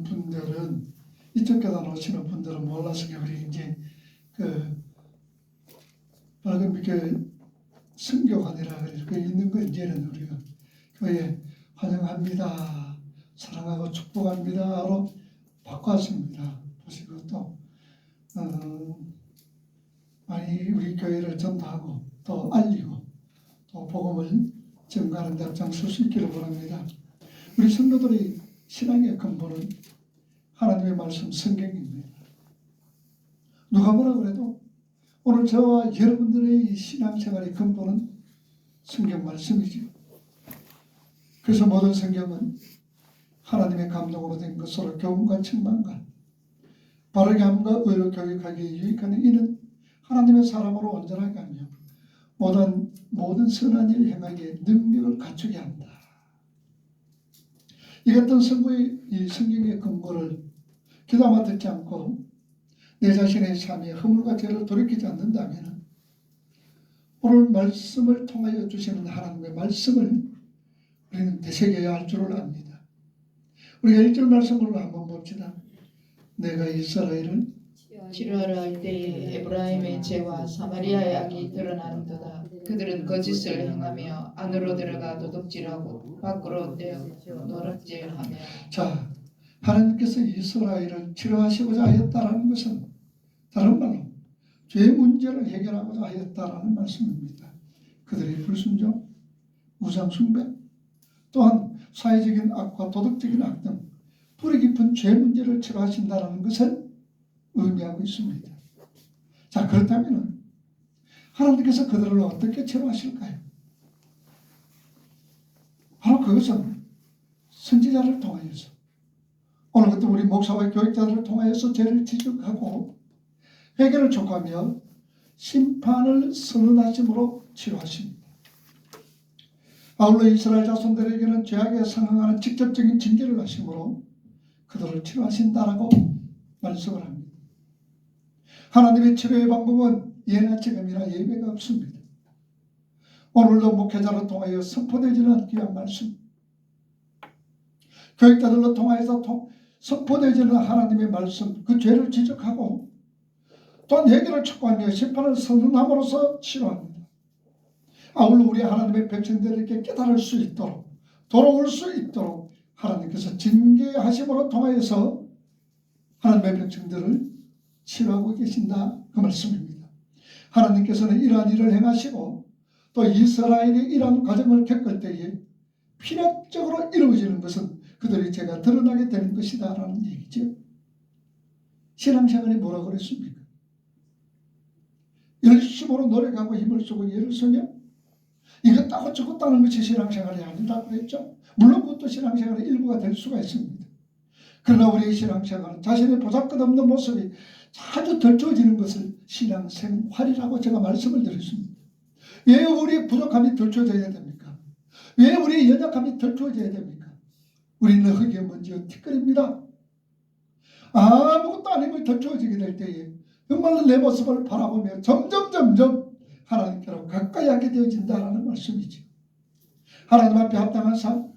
분들은, 이쪽 교단 오시는 분들은 몰라서 우리 이제 밝은 빛교회 선교관이라 그 있는 거 이제는 우리가 교회 환영합니다, 사랑하고 축복합니다로 바꿨습니다. 보시고 또 많이 우리 교회를 전도하고 또 알리고 또 복음을 전가하는 데 앞장설 수 있기를 바랍니다. 우리 성도들의 신앙의 근본은 하나님의 말씀 성경입니다. 누가 뭐라 그래도 오늘 저와 여러분들의 신앙생활의 근본은 성경 말씀이죠. 그래서 모든 성경은 하나님의 감동으로 된 것으로 교훈과 책망과 바르게 함과 의로 교육하기에 유익하는 이는 하나님의 사람으로 온전하게 하며 모든 선한 일을 행하기에 능력을 갖추게 한다. 이 같은 이 성경의 근거를 귀담아 듣지 않고 내 자신의 삶에 허물과 죄를 돌이키지 않는다면 오늘 말씀을 통하여 주시는 하나님의 말씀을 우리는 되새겨야 할 줄을 압니다. 우리가 1절 말씀으로 한번 봅시다. 내가 이스라엘을 치료하려 할 때에 에브라임의 죄와 사마리아의 악이 드러나는도다. 그들은 거짓을 행하며 안으로 들어가 도둑질하고 밖으로 떼어 노략질하며. 자, 하나님께서 이스라엘을 치료하시고자 하였다라는 것은 다른 말로 죄 문제를 해결하고자 하였다라는 말씀입니다. 그들의 불순종, 우상숭배, 또한 사회적인 악과 도덕적인 악 등 뿌리 깊은 죄 문제를 치료하신다는 것을 의미하고 있습니다. 자, 그렇다면 하나님께서 그들을 어떻게 치료하실까요? 바로 그것은 선지자를 통하여서, 오늘 같은 우리 목사와 교육자들을 통하여서 죄를 지적하고 회개를 촉구하며 심판을 선언하심으로 치료하십니다. 아울러 이스라엘 자손들에게는 죄악에 상응하는 직접적인 징계를 하심으로 그들을 치료하신다라고 말씀을 합니다. 하나님의 치료의 방법은 예나 지금이나 예외가 없습니다. 오늘도 목회자를 통하여 선포되지는 귀한 말씀, 교육자들로 통하여서 선포되지는 하나님의 말씀, 그 죄를 지적하고 또한 해결을 촉구하며 심판을 선언함으로써 치료합니다. 아울러 우리 하나님의 백성들에게 깨달을 수 있도록, 돌아올 수 있도록 하나님께서 징계하심으로 통하여서 하나님의 백성들을 치료하고 계신다, 그 말씀입니다. 하나님께서는 이러한 일을 행하시고 또 이스라엘이 이러한 과정을 겪을 때에 필연적으로 이루어지는 것은 그들의 죄가 드러나게 되는 것이다 라는 얘기죠. 신앙생활이 뭐라고 그랬습니까? 열심으로 노력하고 힘을 쓰고 예를 쓰며 이것 따고 저것 따는 것이 신앙생활이 아니라고 그랬죠. 물론 그것도 신앙생활의 일부가 될 수가 있습니다. 그러나 우리의 신앙생활은 자신의 보잘것없는 모습이 자주 덜쳐지는 것을 신앙생활이라고 제가 말씀을 드렸습니다. 왜 우리의 부족함이 덜쳐져야 됩니까? 왜 우리의 연약함이 덜쳐져야 됩니까? 우리는 흙의 먼지와 티끌입니다. 아무것도 아니면 덜쳐지게 될 때에 정말로 내 모습을 바라보며 점점 하나님께로 가까이 하게 되어진다는 말씀이죠. 하나님 앞에 합당한 삶,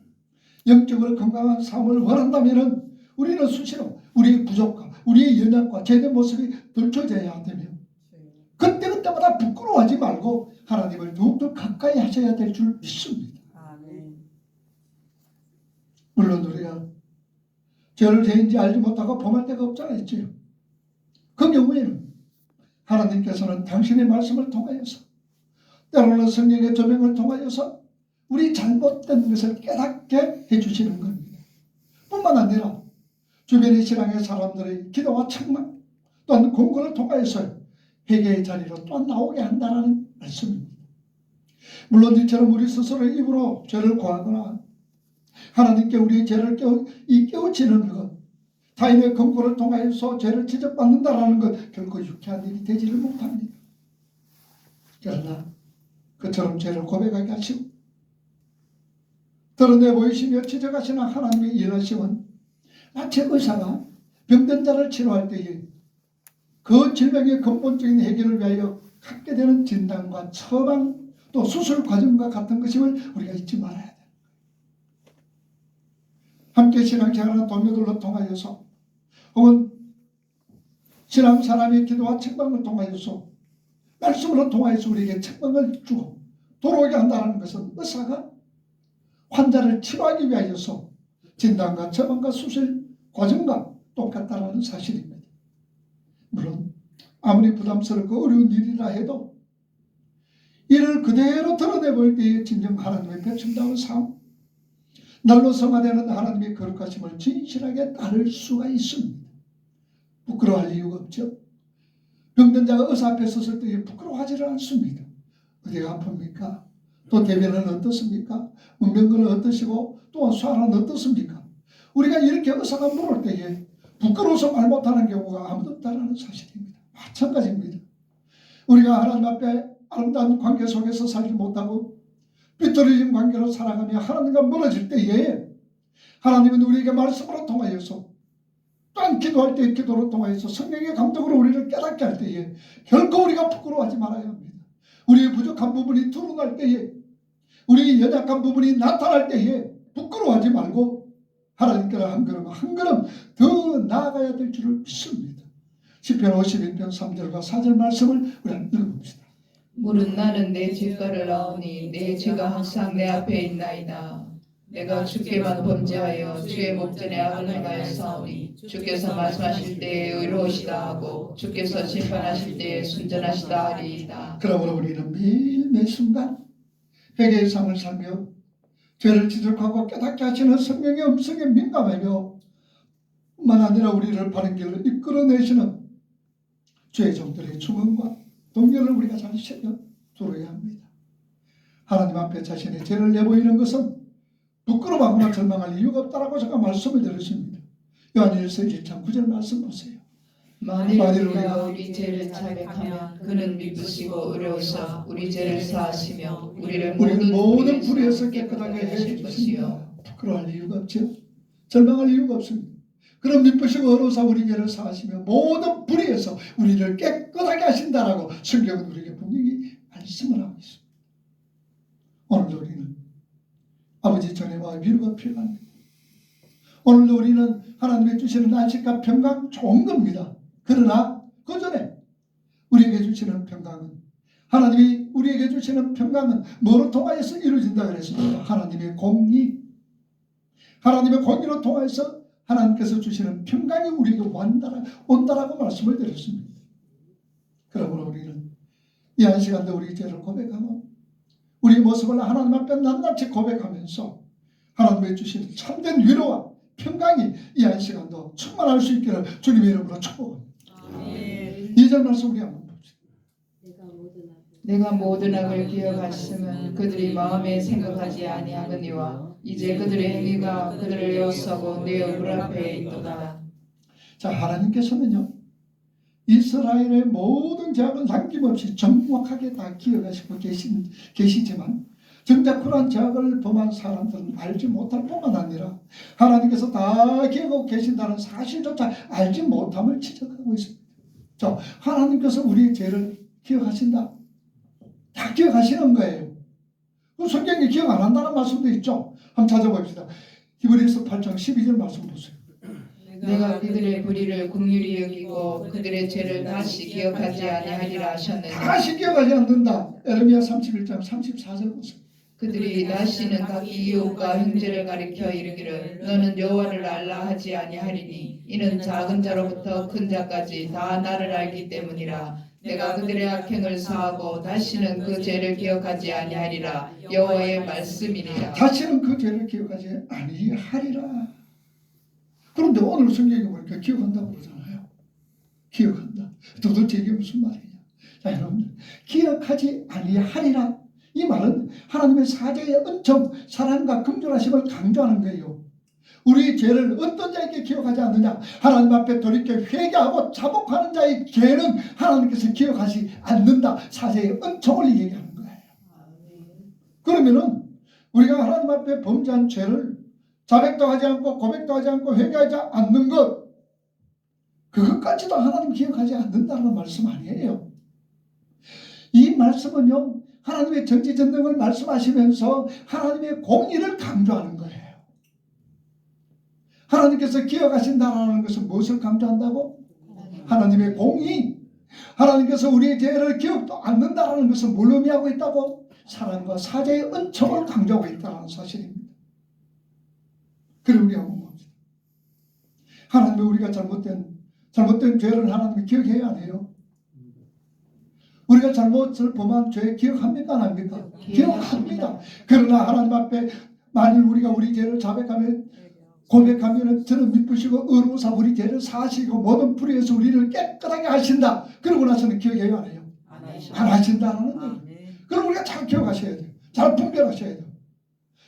영적으로 건강한 삶을 원한다면 우리는 수시로 우리의 부족과 우리의 연약과 죄된 모습이 덜쳐져야 되며 그때마다 부끄러워하지 말고 하나님을 더욱더 가까이 하셔야 될 줄 믿습니다. 물론 우리가 죄를 죄인지 알지 못하고 범할 데가 없잖아요. 그 경우에는 하나님께서는 당신의 말씀을 통하여서 때로는 성령의 조명을 통하여서 우리 잘못된 것을 깨닫게 해주시는 겁니다. 뿐만 아니라 주변의 신앙의 사람들의 기도와 책망 또한 공고를 통하여서 회개의 자리로 또 나오게 한다는 말씀입니다. 물론 이처럼 우리 스스로의 입으로 죄를 고하거나 하나님께 우리의 죄를 깨우치는 것, 타인의 권고를 통하여서 죄를 지적받는다라는 것 결코 유쾌한 일이 되지를 못합니다. 그러나 그처럼 죄를 고백하게 하시고 드러내 보이시며 지적하시는 하나님의 일하심은 마치 의사가 병든 자를 치료할 때에 그 질병의 근본적인 해결을 위하여 갖게 되는 진단과 처방 또 수술 과정과 같은 것임을 우리가 잊지 말아야 돼요. 함께 신앙생활하는 동료들로 통하여서 혹은 신앙 사람의 기도와 책망을 통하여서 말씀으로 통하여서 우리에게 책망을 주고 돌아오게 한다는 것은 의사가 환자를 치료하기 위하여서 진단과 처방과 수술 과정과 똑같다는 사실입니다. 물론 아무리 부담스럽고 어려운 일이라 해도 이를 그대로 드러내볼 때에 진정 하나님의 백성다운 삶, 날로 성화되는 하나님의 거룩하심을 진실하게 따를 수가 있습니다. 부끄러워할 이유가 없죠. 병든 자가 의사 앞에 섰을 때에 부끄러워하지를 않습니다. 어디가 아픕니까? 또 대변은 어떻습니까? 문병근은 어떠시고 또 수화는 어떻습니까? 우리가 이렇게 의사가 물을 때에 부끄러워서 말 못하는 경우가 아무도 없다는 사실입니다. 마찬가지입니다. 우리가 하나님 앞에 아름다운 관계 속에서 살지 못하고 삐뚤어진 관계로 살아가며 하나님과 멀어질 때에 하나님은 우리에게 말씀으로 통하여서 또한 기도할 때 기도로 통하여서 성령의 감동으로 우리를 깨닫게 할 때에 결코 우리가 부끄러워하지 말아야 합니다. 우리의 부족한 부분이 드러날 때에 우리의 연약한 부분이 나타날 때에 부끄러워하지 말고 하나님께로 한 걸음 한 걸음 더 나아가야 될 줄을 믿습니다. 시편 51편 3절과 4절 말씀을 우리는 읽어봅시다. 물은 나는 내 죄가를 나오니 내 죄가 항상 내 앞에 있나이다. 내가 주께만 범죄하여 주의 목전에 악을 행하였사오니 주께서 말씀하실 때에 의로우시다 하고 주께서 심판하실 때에 순전하시다 하리이다. 그러므로 우리는 매일 매순간 회개의 삶을 살며 죄를 지적하고 깨닫게 하시는 성령의 음성에 민감하며 뿐만 아니라 우리를 바른 길로 이끌어내시는 주의 종들의 충원과 동료를 우리가 잘 새겨 두어야 합니다. 하나님 앞에 자신의 죄를 내보이는 것은 부끄러워하거나 절망할 이유가 없다라고 제가 말씀을 드렸습니다. 요한일서 1장 9절 말씀 보세요. 만일 우리가 우리 죄를 자백하면 그는 미쁘시고 의로우사 우리 죄를 사하시며 우리를 모든 불의에서 깨끗하게 해주십니다. 부끄러워할 이유가 없죠. 절망할 이유가 없습니다. 그럼 미쁘시고 의로우사 우리 죄를 사하시며 모든 불의에서 우리를 깨끗하게 하신다라고 성경은 우리에게 분명히 말씀을 하고 있습니다. 오늘도 우리는 아버지 전에와 위로가 필요합니다. 오늘도 우리는 하나님의 주시는 안식과 평강 좋은 겁니다. 그러나 그 전에 우리에게 주시는 평강은 하나님이 우리에게 주시는 평강은 뭐로 통하여서 이루어진다 그랬습니다. 하나님의 공의, 하나님의 공의로 통하여서 하나님께서 주시는 평강이 우리에게 온다라고 말씀을 드렸습니다. 그러므로 우리는 이 한 시간도 우리 죄를 고백하고 우리 모습을 하나님 앞에 낱낱이 고백하면서 하나님의 주시는 참된 위로와 평강이 이 한 시간도 충만할 수 있기를 주님의 이름으로 축복합니다. 2절 말씀 우리 한번 봅시다. 내가 모든 악을 기억하였으면 그들이 마음에 생각하지 아니하거니와 이제 그들의 행위가 그들을 에워싸고 내 얼굴 앞에 있도다. 자, 하나님께서는요 이스라엘의 모든 죄악은 남김없이 정확하게 다 기억하시고 계시지만 정작 그러한 죄악을 범한 사람들은 알지 못할 뿐만 아니라 하나님께서 다 기억하고 계신다는 사실조차 알지 못함을 지적하고 있습니다. 자, 하나님께서 우리의 죄를 기억하신다. 다 기억하시는 거예요. 그럼 성경에 기억 안 한다는 말씀도 있죠. 한번 찾아봅시다. 히브리서 8장 12절 말씀 보세요. 내가 그들의 불의를 긍휼히 여기고 그들의 죄를 다시 기억하지 아니하리라 하셨느니 다시 기억하지 않는다. 에레미야 31장 34절 보세요. 그들이 다시는 각기 이웃과 형제를 가리켜 이르기를 너는 여호와를 알라 하지 아니하리니 이는 작은 자로부터 큰 자까지 다 나를 알기 때문이라. 내가 그들의 악행을 사하고 다시는 그 죄를 기억하지 아니하리라. 여호와의 말씀이니라. 다시는 그 죄를 기억하지 아니하리라. 그런데 오늘 성경에 보니까 기억한다고 그러잖아요. 기억한다. 도대체 이게 무슨 말이냐. 자, 여러분들 기억하지 아니하리라. 이 말은 하나님의 사죄의 은총, 사랑과 긍휼하심을 강조하는 거예요. 우리 죄를 어떤 자에게 기억하지 않느냐. 하나님 앞에 돌이켜 회개하고 자복하는 자의 죄는 하나님께서 기억하지 않는다. 사죄의 은총을 얘기하는 거예요. 그러면은 우리가 하나님 앞에 범죄한 죄를 자백도 하지 않고 고백도 하지 않고 회개하지 않는 것, 그것까지도 하나님 기억하지 않는다는 말씀 아니에요. 이 말씀은요 하나님의 전지전능을 말씀하시면서 하나님의 공의를 강조하는 거예요. 하나님께서 기억하신다라는 것은 무엇을 강조한다고? 하나님의 공의. 하나님께서 우리의 죄를 기억도 않는다라는 것은 뭘 의미하고 있다고? 사랑과 사죄의 은총을 강조하고 있다는 사실입니다. 그리고 우리가 봅니다. 하나님이 우리가 잘못된 죄를 하나님이 기억해야 안 해요? 우리가 잘못을 범한 죄 기억합니까? 안 합니까? 기억합니다. 그러나 하나님 앞에 만일 우리가 우리 죄를 자백하면 고백하면 저는 미쁘시고 의로우사 우리 죄를 사시고 모든 불의에서 우리를 깨끗하게 하신다. 그러고 나서는 기억해요? 안 해요? 안 하신다라는 얘기. 그럼 우리가 잘 기억하셔야 돼요. 잘 분별하셔야 돼요.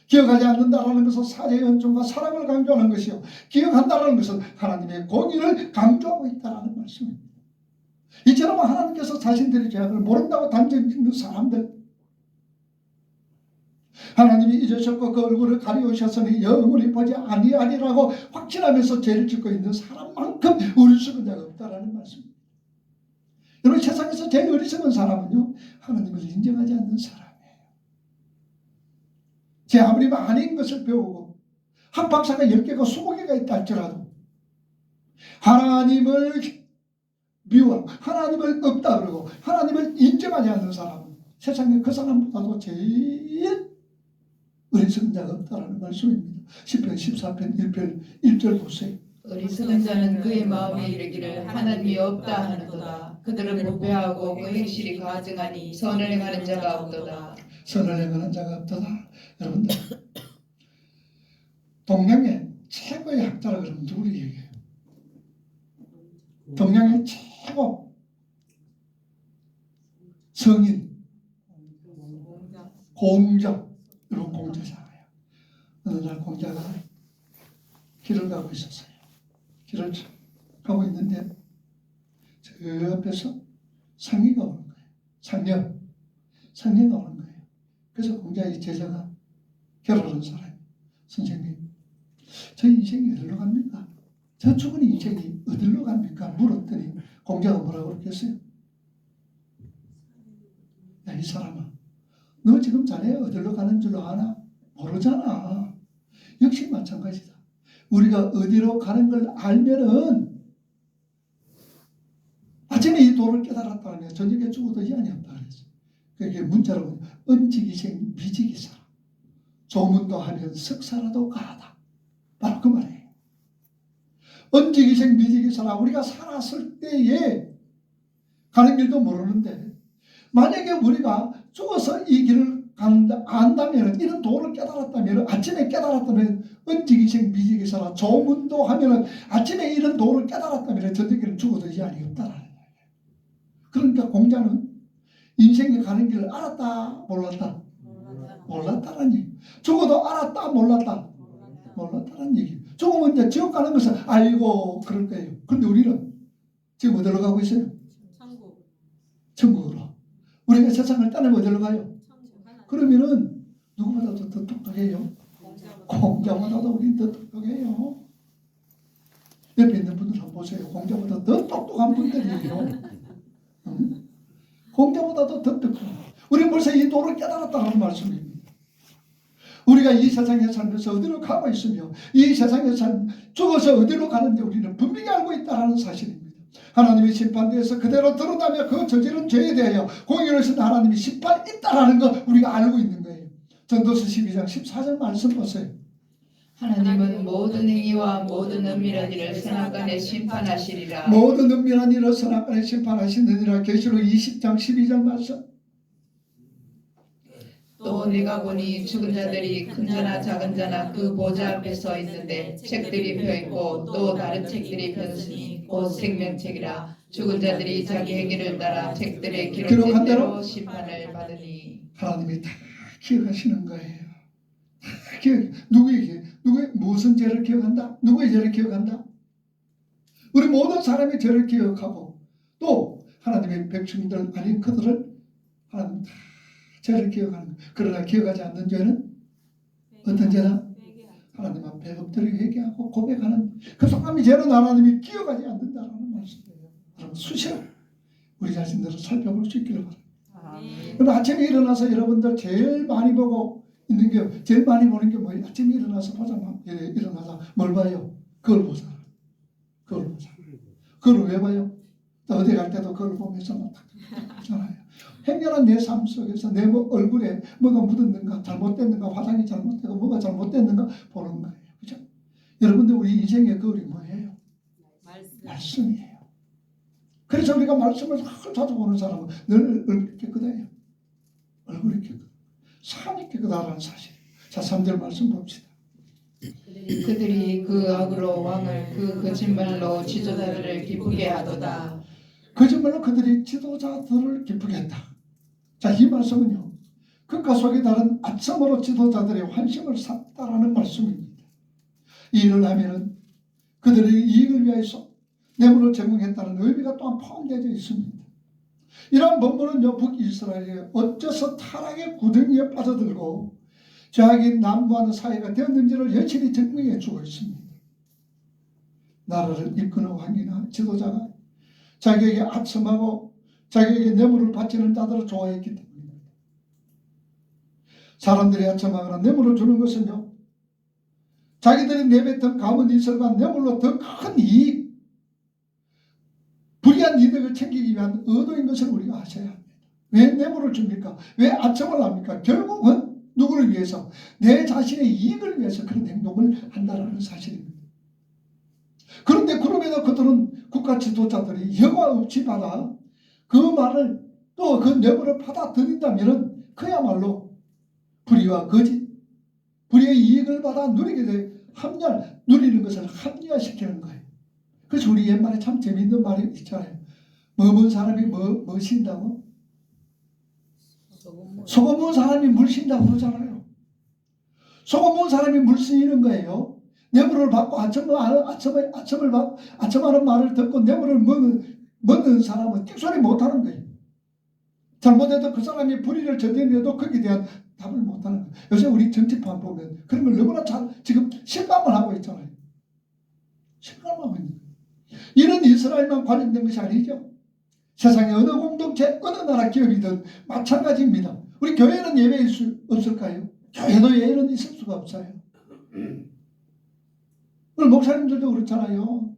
기억하지 않는다라는 것은 사죄의 은총과 사랑을 강조하는 것이요, 기억한다라는 것은 하나님의 공의를 강조하고 있다는 말씀입니다. 이처럼 하나님께서 자신들의 죄악을 모른다고 단정 짓는 사람들, 하나님이 잊으셨고 그 얼굴을 가리우셨으니 영원히 보지 아니하리라고 확신하면서 죄를 짓고 있는 사람만큼 어리석은 자가 없다라는 말씀입니다. 여러분, 세상에서 제일 어리석은 사람은요, 하나님을 인정하지 않는 사람이에요. 제 아무리 많은 것을 배우고 한 박사가 10개가 20개가 있다 할지라도 하나님을 미워하고 하나님을 없다 그러고 하나님을 인정하지 않는 사람은 세상에 그 사람보다도 제일 어리석은 자가 없다라는 말씀입니다. 시편 14편 1절 보세요. 어리석은 자는 그의 마음에 이르기를 하나님이 없다 하는도다. 그들은 무배하고 그 행실이 가증하니 선을 행하는 자가 없도다. 선을 행하는 자가 없도다. 여러분들, 동양의 최고의 학자라 그러면 누구를 얘기해요? 동양의 최고 성인 공자. 여러분, 공자잖아요. 어느 날 공자가 길을 가고 있었어요. 길을 가고 있는데 저 옆에서 상리가 오는 거예요. 상녀가 오는 거예요. 그래서 공자의 제자가 결혼한 사람이, 선생님, 저 인생이 어디로 갑니까? 저 죽은 인생이 어디로 갑니까? 물었더니 공자가 뭐라고 그랬겠어요? 야, 이 사람아, 너 지금 자네 어디로 가는 줄 아나? 모르잖아. 역시 마찬가지다. 우리가 어디로 가는 걸 알면은 아침에 이 도를 깨달았다면 저녁에 죽어도 이한이 없다 그랬어요. 그게 문자로 은지기생 미지기사라. 조문도 하면 석사라도 가하다. 바로 그 말이에요. 은지기생 미지기사라. 우리가 살았을 때에 가는 길도 모르는데 만약에 우리가 죽어서 이 길을 안다면, 이런 도를 깨달았다면, 아침에 깨달았다면 은지기생 미지기사라. 조문도 하면 아침에 이런 도를 깨달았다면 저녁에는 죽어도 이한이 없다라는 거예요. 그러니까 공자는 인생에 가는 길을 알았다 몰랐다? 몰랐다는 얘기. 죽어도 알았다 몰랐다? 몰랐다는 얘기. 죽으면 이제 지옥 가는 것을 알고 그럴 거예요. 그런데 우리는 지금 어디로 가고 있어요? 천국으로. 우리가 세상을 떠나면 어디로 가요? 그러면은 누구보다도 더 똑똑해요. 공자보다도 우리는 더 똑똑해요. 옆에 있는 분들 한번 보세요. 공자보다 더 똑똑한 분들이에요. 공자보다도 더 똑똑해요. 우리는 벌써 이 도를 깨달았다는 말씀입니다. 우리가 이 세상에 살면서 어디로 가고 있으며 이 세상에 죽어서 어디로 가는지 우리는 분명히 알고 있다는 사실입니다. 하나님의 심판대에서 그대로 드러나며 그 저지른 죄에 대하여 공의를 쓰는 하나님이 심판이 있다는 거 우리가 알고 있는 거예요. 전도서 12장 14절 말씀 보세요. 하나님은 모든 행위와 모든 은밀한 일을 선악간에 심판하시리라. 모든 은밀한 일을 선악간에 심판하시느니라. 계시록 20장 12절 말씀. 또 내가 보니 죽은 자들이 큰 자나 작은 자나 그 보좌 앞에 서 있는데 책들이 펴있고 또 다른 책들이 펴있으니 곧 생명책이라. 죽은 자들이 자기 행위를 따라 책들에 기록된 대로 심판을 받으니. 하나님이 다 기억하시는 거예요. 다 기억. 누구의 무슨 죄를 기억한다? 누구의 죄를 기억한다? 우리 모든 사람의 죄를 기억하고 또 하나님의 백성들 아닌 그들을 하나님 다 죄를 기억하는 거예요. 그러나 기억하지 않는 죄는 어떤 죄다? 하나님 앞에 엎드려 회개하고 고백하는 그 사람이 죄는 하나님이 기억하지 않는다는 말씀이에요. 여러분, 수시로 우리 자신들을 살펴볼 수 있기를 바랍니다. 그럼 아침에 일어나서 여러분들 제일 많이 보고 있는 게, 제일 많이 보는 게 뭐예요? 아침에 일어나서 보자마자 일어나서 뭘 봐요? 그걸 보잖아. 그걸 보잖아. 그걸 왜 봐요? 어디 갈 때도 그걸 보면서 못하잖아요. 행여나 내 삶 속에서 내 얼굴에 뭐가 묻었는가, 잘못됐는가, 화장이 잘못되고 뭐가 잘못됐는가 보는 거예요. 그죠? 여러분들 우리 인생의 거울이 뭐예요? 말씀이에요. 그래서 우리가 말씀을 자주 보는 사람은 늘 얼굴이 깨끗해요. 얼굴이 깨끗. 삶이 깨끗하다는 사실. 자, 3절 말씀 봅시다. 그들이 그 악으로 왕을 그 거짓말로 지도자들을 기쁘게 하도다. 거짓말로 그들이 지도자들을 기쁘게 했다. 자, 이 말씀은요, 극과 속이 다른 아첨으로 지도자들의 환심을 샀다라는 말씀입니다. 이 일을 하면은 그들의 이익을 위해서 뇌물을 제공했다는 의미가 또한 포함되어 있습니다. 이러한 본문은요, 북이스라엘이 어째서 타락의 구덩이에 빠져들고 죄악이 난무하는 사회가 되었는지를 여실히 증명해 주고 있습니다. 나라를 이끄는 왕이나 지도자가 자기에게 아첨하고 자기에게 뇌물을 바치는 자들을 좋아했기 때문입니다. 사람들이 아첨하거나 뇌물을 주는 것은요, 자기들이 내뱉은 감은 이설과 뇌물로 더 큰 이익, 불이한 이득을 챙기기 위한 의도인 것을 우리가 아셔야 합니다. 왜 뇌물을 줍니까? 왜 아첨을 합니까? 결국은 누구를 위해서? 내 자신의 이익을 위해서 그런 행동을 한다는 사실입니다. 그런데 그럼에도 그들은 국가 지도자들이 여과 없이 받아 그 말을 또 그 뇌물을 받아들인다면 그야말로 불의와 거짓, 불의의 이익을 받아 누리는 것을 합리화시키는 거예요. 그래서 우리 옛말에 참 재미있는 말이 있잖아요. 먹은 사람이 뭐 신다고? 소금 먹은 사람이 물 신다고 그러잖아요. 소금 먹은 사람이 물 쓰이는 거예요. 뇌물을 받고 아첨하는 말을 듣고 뇌물을 먹는 사람은 끽소리 못하는 거예요. 잘못해도 그 사람이 불의를 저질러도 거기에 대한 답을 못하는 거예요. 요새 우리 정치판 보면 그런 걸 너무나 잘 지금 실감을 하고 있잖아요. 실감하고 있는 거예요. 이런 이스라엘만 관련된 것이 아니죠. 세상의 어느 공동체, 어느 나라 기업이든 마찬가지입니다. 우리 교회는 예외일 수 없을까요? 교회도 예외는 있을 수가 없어요. 오늘 목사님들도 그렇잖아요.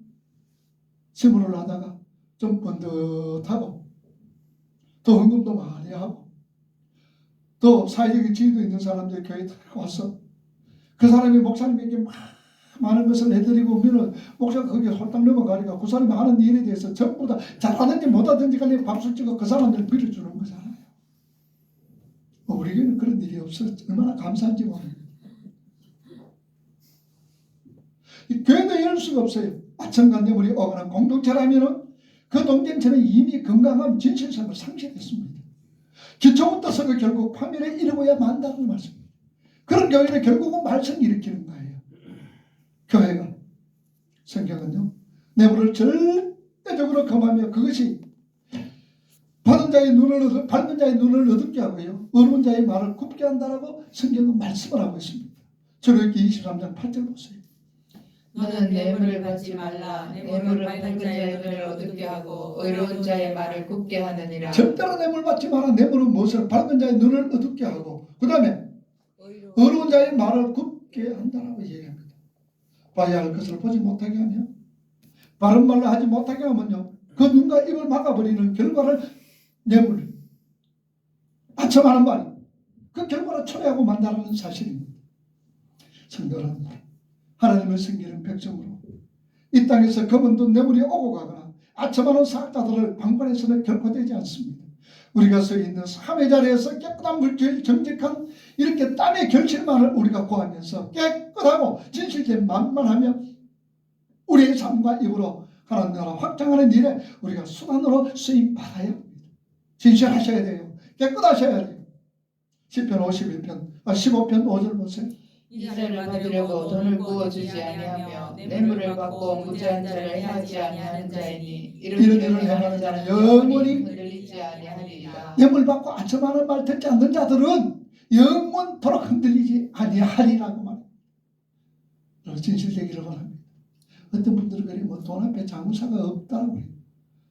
세무를 하다가 좀 번듯하고 또 헌금도 많이 하고 또 사회적인 지위도 있는 사람들이 교회에 다 와서 그 사람이 목사님에게 막 많은 것을 내드리고 오면은 목사가 거기에 홀딱 넘어가니까 그 사람이 하는 일에 대해서 전부 다 잘하든지 못하든지 간에 박수 치고 그 사람들 빌어주는 거잖아요. 우리 교회는 그런 일이 없어. 얼마나 감사한지 모릅니다. 이 교회도 이럴 수가 없어요. 아첨과 뇌물이 오가는 공동체라면은 그 공동체는 이미 건강한 진실성을 상실했습니다. 기초부터 서고 결국 파멸에 이르고야 만다는 말씀입니다. 그런 교회는 결국은 말썽 일으키는 거예요. 교회가. 성경은요, 뇌물을 절대적으로 금하며 그것이 받은 자의 눈을 어둡게 하고요, 어려운 자의 말을 굽게 한다라고 성경은 말씀을 하고 있습니다. 출애굽기 23장 8절 보세요. 너는 뇌물을 받지 말라. 뇌물은 밝은 자의 눈을 어둡게 하고 의로운 자의 말을 굽게 하느니라. 절대로 뇌물 받지 마라. 뇌물은 무엇을? 밝은 자의 눈을 어둡게 하고 그 다음에 어려운 자의 말을 굽게 한다라고 얘기합니다. 봐야 할 것을 보지 못하게 하며 바른 말로 하지 못하게 하면요, 그 눈과 입을 막아버리는 결과를 뇌물, 아첨하는 말, 그 결과를 초래하고 만다라는 사실입니다. 성도는 하나님을 섬기는 백성으로 이 땅에서 검은돈 뇌물이 오고 가거나 아첨하는 사악자들을 방관해서는 결코 되지 않습니다. 우리가 서 있는 삶의 자리에서 깨끗한 물질, 정직한 이렇게 땀의 결실만을 우리가 구하면서 깨끗하고 진실된 마음만 하며 우리의 삶과 입으로 하나님 나라 확장하는 일에 우리가 수단으로 쓰임 받아야 합니다. 진실하셔야 돼요. 깨끗하셔야 돼요. 시편 15편 5절 보세요. 이자를 받으려고 돈을 부어주지 아니하며 뇌물을 받고 무죄한 자를 해하지 아니하는 자이니 이런 일을 행하는 자는 영원히 흔들리지 아니하리이다. 뇌물 받고 아첨하는 말 듣지 않는 자들은 영원토록 흔들리지 아니하리라고 말합니다. 진실되기를 바랍니다. 어떤 분들은 그래 돈 앞에 장사가 없다고 해요.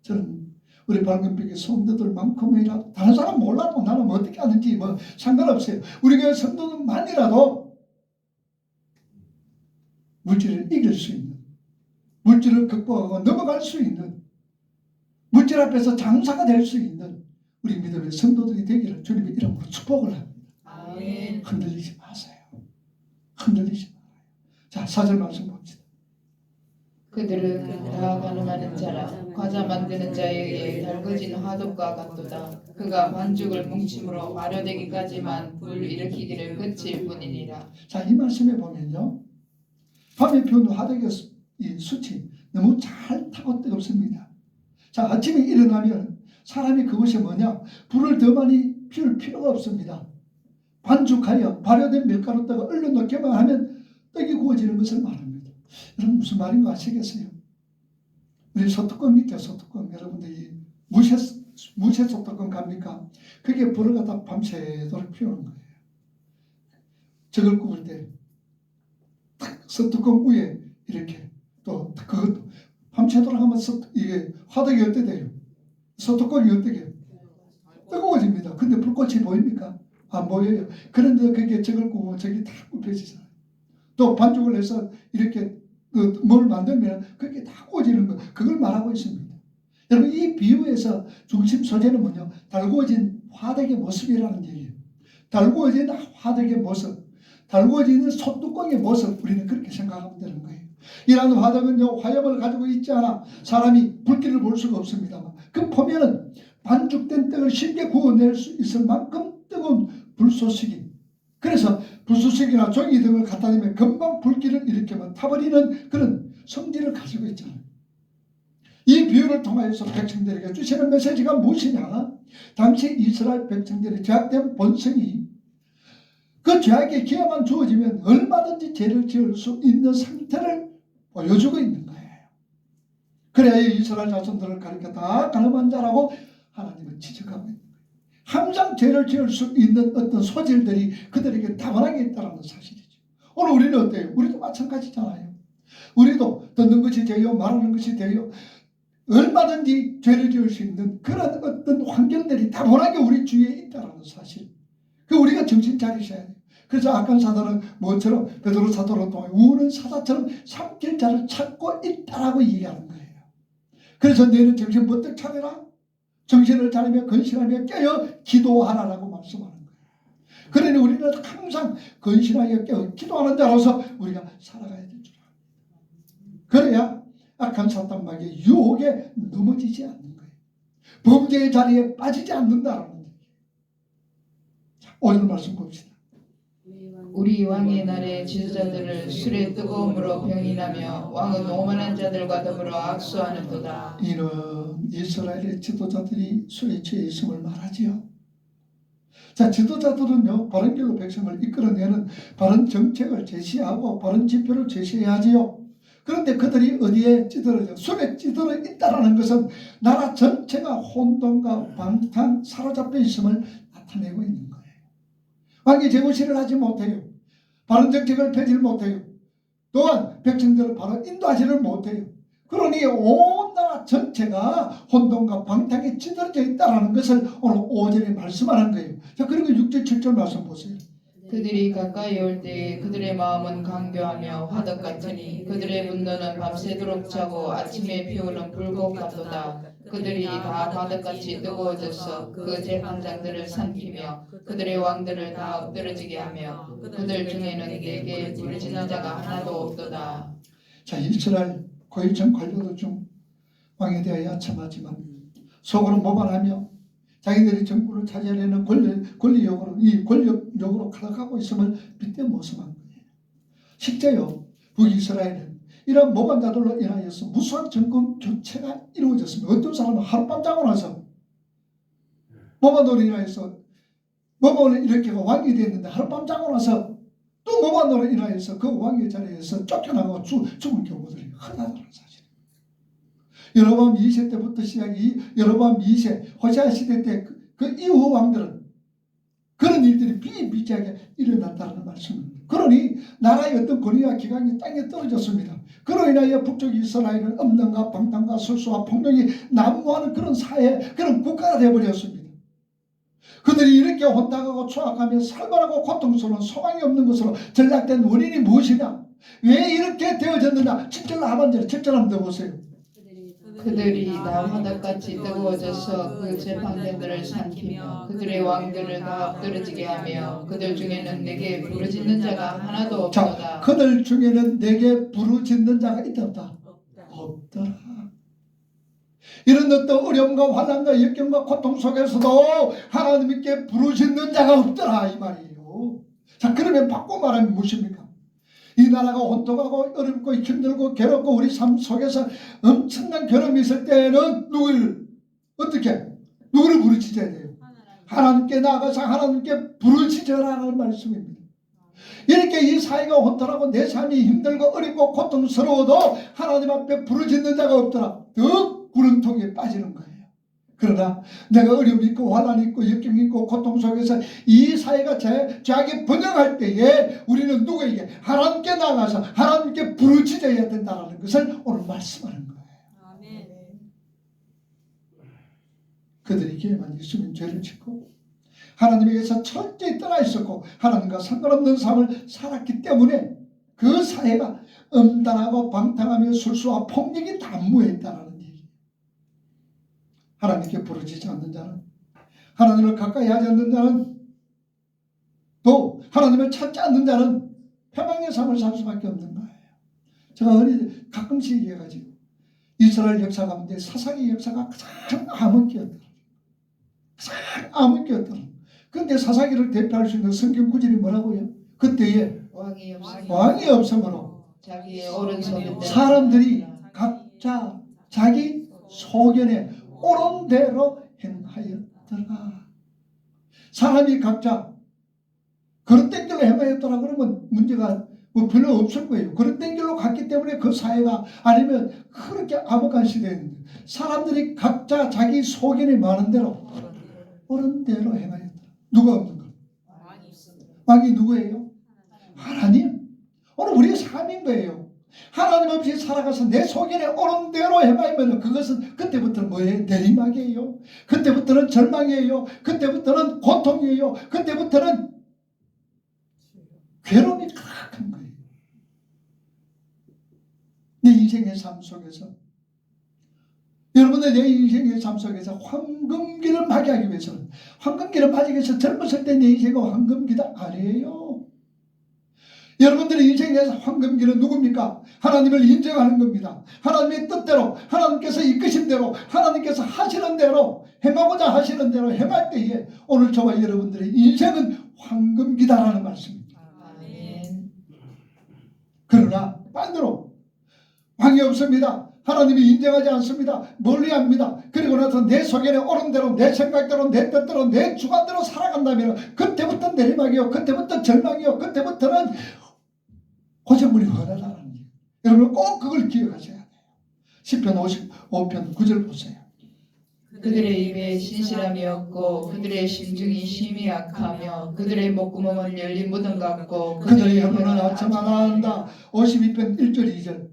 저는 우리 방금빛의 성도들만큼이라도 다른 사람 몰라도 나는 어떻게 하는지 상관없어요. 우리 교회 성도들만이라도 물질을 이길 수 있는 물질을 극복하고 넘어갈 수 있는, 물질 앞에서 장사가 될 수 있는 우리 믿음의 성도들이 되기를 주님의 이름으로 축복을 합니다. 아멘. 흔들리지 마세요. 흔들리지 말아요. 자, 4절 말씀 봅시다. 그들은 다 가늠하는 자라 과자 만드는 자에게 달궈진 화덕과 같도다. 그가 반죽을 뭉침으로 발효되기까지만 불 일으키기를 그칠 뿐이니라. 자, 이 말씀에 보면요, 밤에 피운 화덕의 이 숯이 너무 잘 타고 뜨겁습니다. 자, 아침에 일어나면 사람이 그것이 뭐냐, 불을 더 많이 피울 필요가 없습니다. 반죽하여 발효된 밀가루 떡을 얼려 넣기만 하면 떡이 구워지는 것을 말합니다. 여러분 무슨 말인 거 아시겠어요? 우리 소뚜껑 있죠? 소뚜껑. 여러분들이 무쇠 소뚜껑 갑니까? 그게 불을 갖다 밤새도록 피우는 거예요. 저걸 구울 때 딱 소뚜껑 위에 이렇게 또 그것도 밤새도록 하면 이게 화덕이 어떻게 돼요? 소뚜껑이 어떻게 해요? 뜨거워집니다. 근데 불꽃이 보입니까? 안 보여요. 그런데 그게 저걸 구우면 저기 다 굽혀지잖아요. 또 반죽을 해서 이렇게 뭘 만들면 그게 다 구워지는 거, 그걸 말하고 있습니다. 여러분 이 비유에서 중심 소재는 뭐냐? 달구어진 화덕의 모습이라는 얘기예요. 달구어진 화덕의 모습, 달구어지는 솥뚜껑의 모습, 우리는 그렇게 생각하면 되는 거예요. 이러한 화덕은요, 화염을 가지고 있지 않아 사람이 불길을 볼 수가 없습니다만, 그 보면은 반죽된 떡을 쉽게 구워낼 수 있을 만큼 뜨거운 불쏘시기, 그래서 불쏘시기나 종이 등을 갖다 대면 금방 불길을 일으키면 타버리는 그런 성질을 가지고 있잖아요. 이 비유를 통하여서 백성들에게 주시는 메시지가 무엇이냐? 당시 이스라엘 백성들의 죄악된 본성이 그 죄악의 기회만 주어지면 얼마든지 죄를 지을 수 있는 상태를 보여주고 있는 거예요. 그래야 이스라엘 자손들을 가리켜 다 가늠한 자라고 하나님은 지적하고 있는 거예요. 항상 죄를 지을 수 있는 어떤 소질들이 그들에게 다분하게 있다는 사실이죠. 오늘 우리는 어때요? 우리도 마찬가지잖아요. 우리도 듣는 것이 죄요, 말하는 것이 죄요, 얼마든지 죄를 지을 수 있는 그런 어떤 환경들이 다분하게 우리 주위에 있다는 사실. 그 우리가 정신 차리셔야 돼요. 그래서 악한 사도는 뭐처럼 베드로 사도를 통해 우는 사자처럼 삼킬 자를 찾고 있다라고 얘기하는 거예요. 그래서 너희는 정신 번뜩 차려라. 정신을 차리며 건실하며 깨어 기도하라라고 말씀하는 거예요. 그러니 우리는 항상 건실하여 깨어 기도하는 자로서 우리가 살아가야 될 줄 압니다. 그래야 악한 사탄마귀의 유혹에 넘어지지 않는 거예요. 범죄의 자리에 빠지지 않는다라는 거예요. 자, 오늘 말씀 봅시다. 우리 왕의 날에 지도자들을 술의 뜨거움으로 병이 나며 왕은 오만한 자들과 더불어 악수하는도다. 이는 이스라엘의 지도자들이 술에 취해 있음을 말하지요. 자, 지도자들은요, 바른 길로 백성을 이끌어내는 바른 정책을 제시하고 바른 지표를 제시해야 하지요. 그런데 그들이 어디에 찌들어져? 술에 찌들어 있다라는 것은 나라 전체가 혼돈과 방탕, 사로잡혀 있음을 나타내고 있는 거예요. 왕이 제고시를 하지 못해요. 바른 정책을 펴지 못해요. 또한 백성들을 바로 인도하지를 못해요. 그러니 온 나라 전체가 혼돈과 방탕에 찌들어져 있다는 것을 오늘 5절에 말씀하는 거예요. 자, 그리고 6절, 7절 말씀 보세요. 그들이 가까이 올 때에 그들의 마음은 강교하며 화덕 같으니 그들의 분노는 밤새도록 차고 아침에 피우는 불꽃 같도다. 그들이 다 바닥같이 뜨거워져서 그 재판장들을 삼키며 그들의 왕들을 다 엎드러지게 하며 그들 중에는 내게 부르짖는 자가 하나도 없도다. 자, 이스라엘 고위층 관료들 중 왕에 대하여 야참하지만 속으로 모반하며 자기들이 정부를 차지하려는 권력욕으로 가득하고 있음을 빗대 모습한 거예요. 실제요, 북이스라엘은 이런 모반자들로 인하여서 무수한 정권 교체가 이루어졌습니다. 어떤 사람은 하룻밤 자고 나서 모반으로 인하여서 모반을 일으키고 왕이 됐는데 하룻밤 자고 나서 또 모반으로 인하여서 그 왕의 자리에서 쫓겨나고 죽은 경우들이 흔하다는 사실입니다. 여로보암 2세 때부터 시작이 여로보암 2세 호시아 시대 때 그 이후 왕들은 그런 일들이 비일비재하게 일어났다는 말씀입니다. 그러니 나라의 어떤 권위와 기강이 땅에 떨어졌습니다. 그로 인하여 북쪽 이스라엘은 엄령과 방탕과 술수와 폭력이 난무하는 그런 사회, 그런 국가가 되어버렸습니다. 그들이 이렇게 혼탁하고 추악하며 살벌하고 고통스러운 소망이 없는 것으로 전락된 원인이 무엇이냐? 왜 이렇게 되어졌느냐? 7절 하반절에 7절 한번 더 보세요. 그들이 다 화덕같이 뜨거워져서 그 재판관들을 삼키며 그들의 왕들을 다 엎드러지게 하며 그들 중에는 내게 부르짖는 자가 하나도 자, 없도다. 그들 중에는 내게 부르짖는 자가 있다 없다? 없더라. 이런 어떤 어려움과 환난과 역경과 고통 속에서도 하나님께 부르짖는 자가 없더라 이 말이에요. 자, 그러면 바꿔 말하면 무엇입니까? 이 나라가 혼돈하고 어렵고 힘들고 괴롭고 우리 삶 속에서 엄청난 괴로움이 있을 때는 누구를 부르짖어야 돼요? 하나님께 나아가서 하나님께 부르짖으라는 말씀입니다. 이렇게 이 사회가 혼돈하고 내 삶이 힘들고 어렵고 고통스러워도 하나님 앞에 부르짖는 자가 없더라. 더 구렁텅이에 빠지는 거예요. 그러나 내가 어려움이 있고 환난이 있고 역경이 있고 고통 속에서 이 사회가 죄악이 번영할 때에 우리는 누구에게? 하나님께 나가서 하나님께 부르짖어야 된다는 것을 오늘 말씀하는 거예요. 아멘. 그들이 기회만 있으면 죄를 짓고 하나님에게서 철저히 떠나 있었고 하나님과 상관없는 삶을 살았기 때문에 그 사회가 음란하고 방탕하며 술수와 폭력이 난무했다는 얘기. 하나님께 부르짖지 않는 자는, 하나님을 가까이 하지 않는 자는, 또 하나님을 찾지 않는 자는 패망의 삶을 살 수밖에 없는 거예요. 제가 가끔씩 얘기해가지고 이스라엘 역사 가운데 사사기 역사가 가장 암흑기였더라. 가장 암흑기였더라. 그런데 사사기를 대표할 수 있는 성경 구절이 뭐라고요? 그때에 왕이 없으므로 자기의 오른손을 사람들이 각자 자기 소견에 옳은 대로 행하였더라. 사람이 각자 그릇된 길로 행하였더라 그러면 문제가 별로 없을 거예요. 그릇된 길로 갔기 때문에 그 사회가 아니면 그렇게 암흑한 시대였는데 사람들이 각자 자기 소견이 많은 대로 옳은 대로 행하였더라. 누가 없는 거? 왕이 누구예요? 하나님. 오늘 우리의 삶인 거예요. 하나님 없이 살아가서 내 소견에 옳은 대로 행하면 그것은 그때부터는 뭐예요? 내리막이에요. 그때부터는 절망이에요. 그때부터는 고통이에요. 그때부터는 괴로움이 가득한 거예요. 내 인생의 삶 속에서 여러분의 내 인생의 삶 속에서 황금기를 맞이하기 위해서는 황금기를 맞이하기 위해서 젊었을 때 내 인생은 황금기가 아니에요. 여러분들의 인생에서 황금기는 누굽니까? 하나님을 인정하는 겁니다. 하나님의 뜻대로 하나님께서 이끄신 대로 하나님께서 하시는 대로 행하고자 하시는 대로 행할 때에 오늘 저와 여러분들의 인생은 황금기다라는 말씀입니다. 아멘. 그러나 반대로 왕이 없습니다. 하나님이 인정하지 않습니다. 멀리합니다. 그리고 나서 내 소견에 옳은 대로 내 생각대로 내 뜻대로 내 주관대로 살아간다면 그때부터 내리막이요. 그때부터 절망이요. 그때부터는 고정물이 허다라는 얘기. 여러분 꼭 그걸 기억하셔야 돼요. 시편 55편 9절 보세요. 그들의 입에 신실함이 없고 그들의 심중이 심히 약하며 그들의 목구멍은 열린 무덤 같고 그들의 혀는 아첨하나 한다. 52편 1절 2절.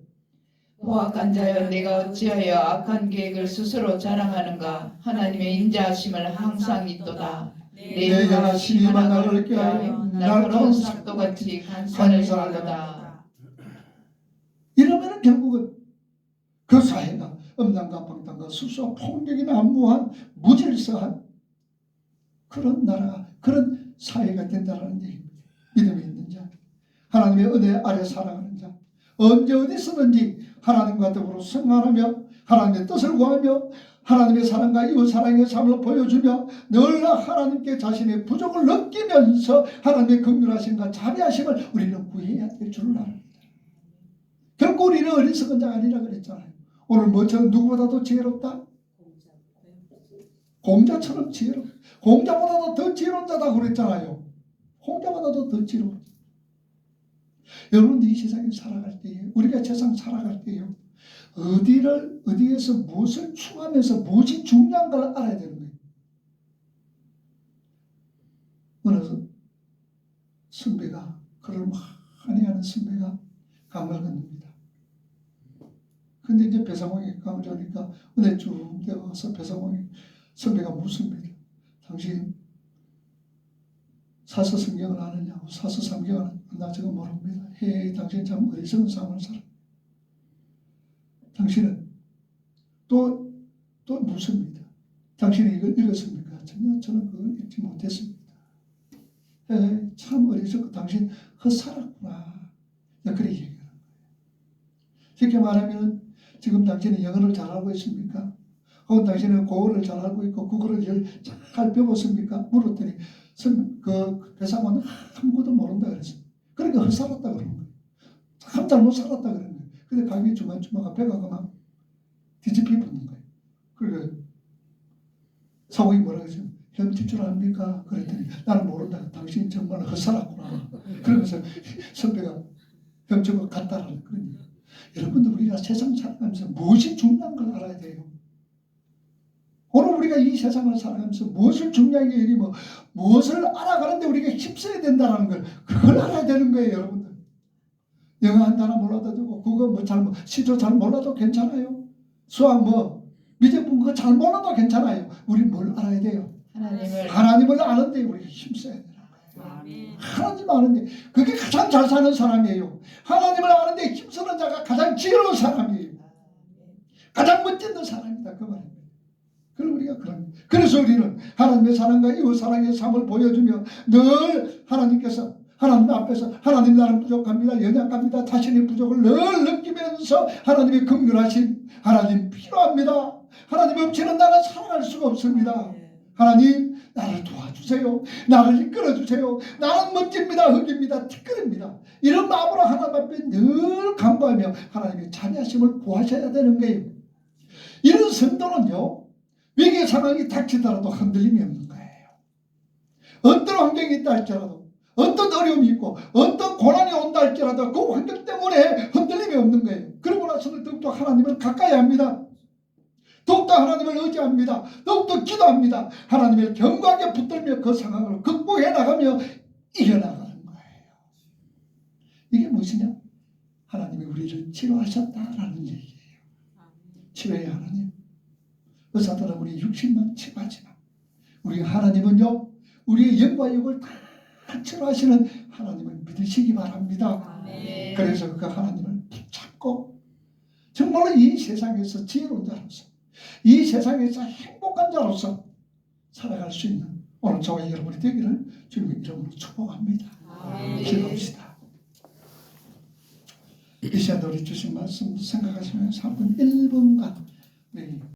포악한 자여 내가 어찌하여 악한 계획을 스스로 자랑하는가. 하나님의 인자하심을 항상 있도다. 내 혀나 심한 나를 꾀하여 날카로운 삭도같이 간산을 하도다. 이러면 결국은 그 사회가 음란과 방탕과 수수와 폭력이 난무한 무질서한 그런 나라가 그런 사회가 된다는 얘기입니다. 믿음이 있는 자, 하나님의 은혜 아래 살아가는 자, 언제 어디서든지 하나님과 더불어 생활하며 하나님의 뜻을 구하며 하나님의 사랑과 이웃 사랑의 삶을 보여주며 늘 하나님께 자신의 부족을 느끼면서 하나님의 긍휼하심과 자비하심을 우리는 구해야 될 줄을 압니다. 결코 우리는 어리석은 자가 아니라 그랬잖아요. 오늘 뭐처럼 누구보다도 지혜롭다? 공자처럼 지혜롭다. 공자보다도 더 지혜로운 자다 그랬잖아요. 공자보다도 더 지혜로운 자. 여러분들 이 세상에 살아갈 때에 우리가 세상 살아갈 때요. 어디에서 무엇을 추구하면서 무엇이 중요한 걸 알아야 되는 거예요. 어느 선배가 그를 많이 하는 선배가 강을 건넙니다. 근데 이제 배상왕이 강을 오니까 은혜 쭉 내려와서 배상왕이 선배가 묻습니다. 당신 사서 성경을 아느냐고. 사서 성경을 나 저거 모릅니다. 당신 참 어리석은 삶을 살아. 당신은 또 묻습니다. 당신이 이걸 읽었습니까? 전혀 저는 그걸 읽지 못했습니다. 참 어리석고 당신 헛살았구나. 그렇게 얘기하는 거예요. 쉽게 말하면 지금 당신이 영어를 잘하고 있습니까? 혹은 당신은 국어를 잘하고 있고 국어를 잘 배웠습니까? 물었더니 그 대사관은 아무것도 모른다 그랬어요. 그러니까 헛살았다 그러는 거예요. 참 잘못 살았다 그러는 거예요. 근데 감이 주마주마가 배가 그만 뒤집히 붙는 거예요. 그러니까 사모님 뭐라 그러죠? 혐칠 줄 압니까? 그랬더니 나는 모른다. 당신 정말 헛살았구나. 그러면서 선배가 혐치고 갔다라는 그러니까 여러분들 우리가 세상 살아가면서 무엇이 중요한 걸 알아야 돼요. 오늘 우리가 이 세상을 살아가면서 무엇을 중요하게 여기고 무엇을 알아가는데 우리가 힘써야 된다는 걸 그걸 알아야 되는 거예요, 여러분들. 영어 한 단어 몰라도 되고 국어 시조 잘 몰라도 괜찮아요. 수학 미적분 그거 잘 몰라도 괜찮아요. 우리 뭘 알아야 돼요? 하나님을 아는데 우리가 힘써야 되는 거예요. 하나님 아는데 그게 가장 잘 사는 사람이에요. 하나님을 아는데 힘쓰는 자가 가장 지혜로운 사람이에요. 가장 멋진 사람이다 그 말입니다. 그래서 우리는 하나님의 사랑과 이웃 사랑의 삶을 보여주며 늘 하나님께서 하나님 앞에서 하나님 나는 부족합니다. 연약합니다. 자신의 부족을 늘 느끼면서 하나님의 긍휼하심 하나님 필요합니다. 하나님 없이는 나는 살아갈 수가 없습니다. 하나님 나를 도와주세요. 나를 이끌어주세요. 나는 먼지입니다. 흙입니다. 티끌입니다. 이런 마음으로 하나님 앞에 늘 간구하며 하나님의 자비하심을 구하셔야 되는 거예요. 이런 성도는요. 위기 상황이 닥치더라도 흔들림이 없는 거예요. 어떤 환경이 있다 할지라도 어떤 어려움이 있고 어떤 고난이 온다 할지라도 그 환경 때문에 흔들림이 없는 거예요. 그러고 나서는 더욱더 하나님을 가까이 합니다. 더욱더 하나님을 의지합니다. 더욱더 기도합니다. 하나님을 견고하게 붙들며 그 상황을 극복해 나가며 이겨나가는 거예요. 이게 무엇이냐? 하나님이 우리를 치료하셨다라는 얘기예요. 치료의 하나님. 의사들은 우리 육신만 치료하지만 우리 하나님은요. 우리의 영과 육을 다 치료하시는 하나님을 믿으시기 바랍니다. 그래서 그 하나님을 붙잡고 정말로 이 세상에서 지혜로운 자로서 이 세상에서 행복한 자로서 살아갈 수 있는 오늘 저와 여러분이 되기를 주님의 이름으로 축복합니다. 기도합시다. 이 시간에 우리 주신 말씀 생각하시면서 한 번 1분간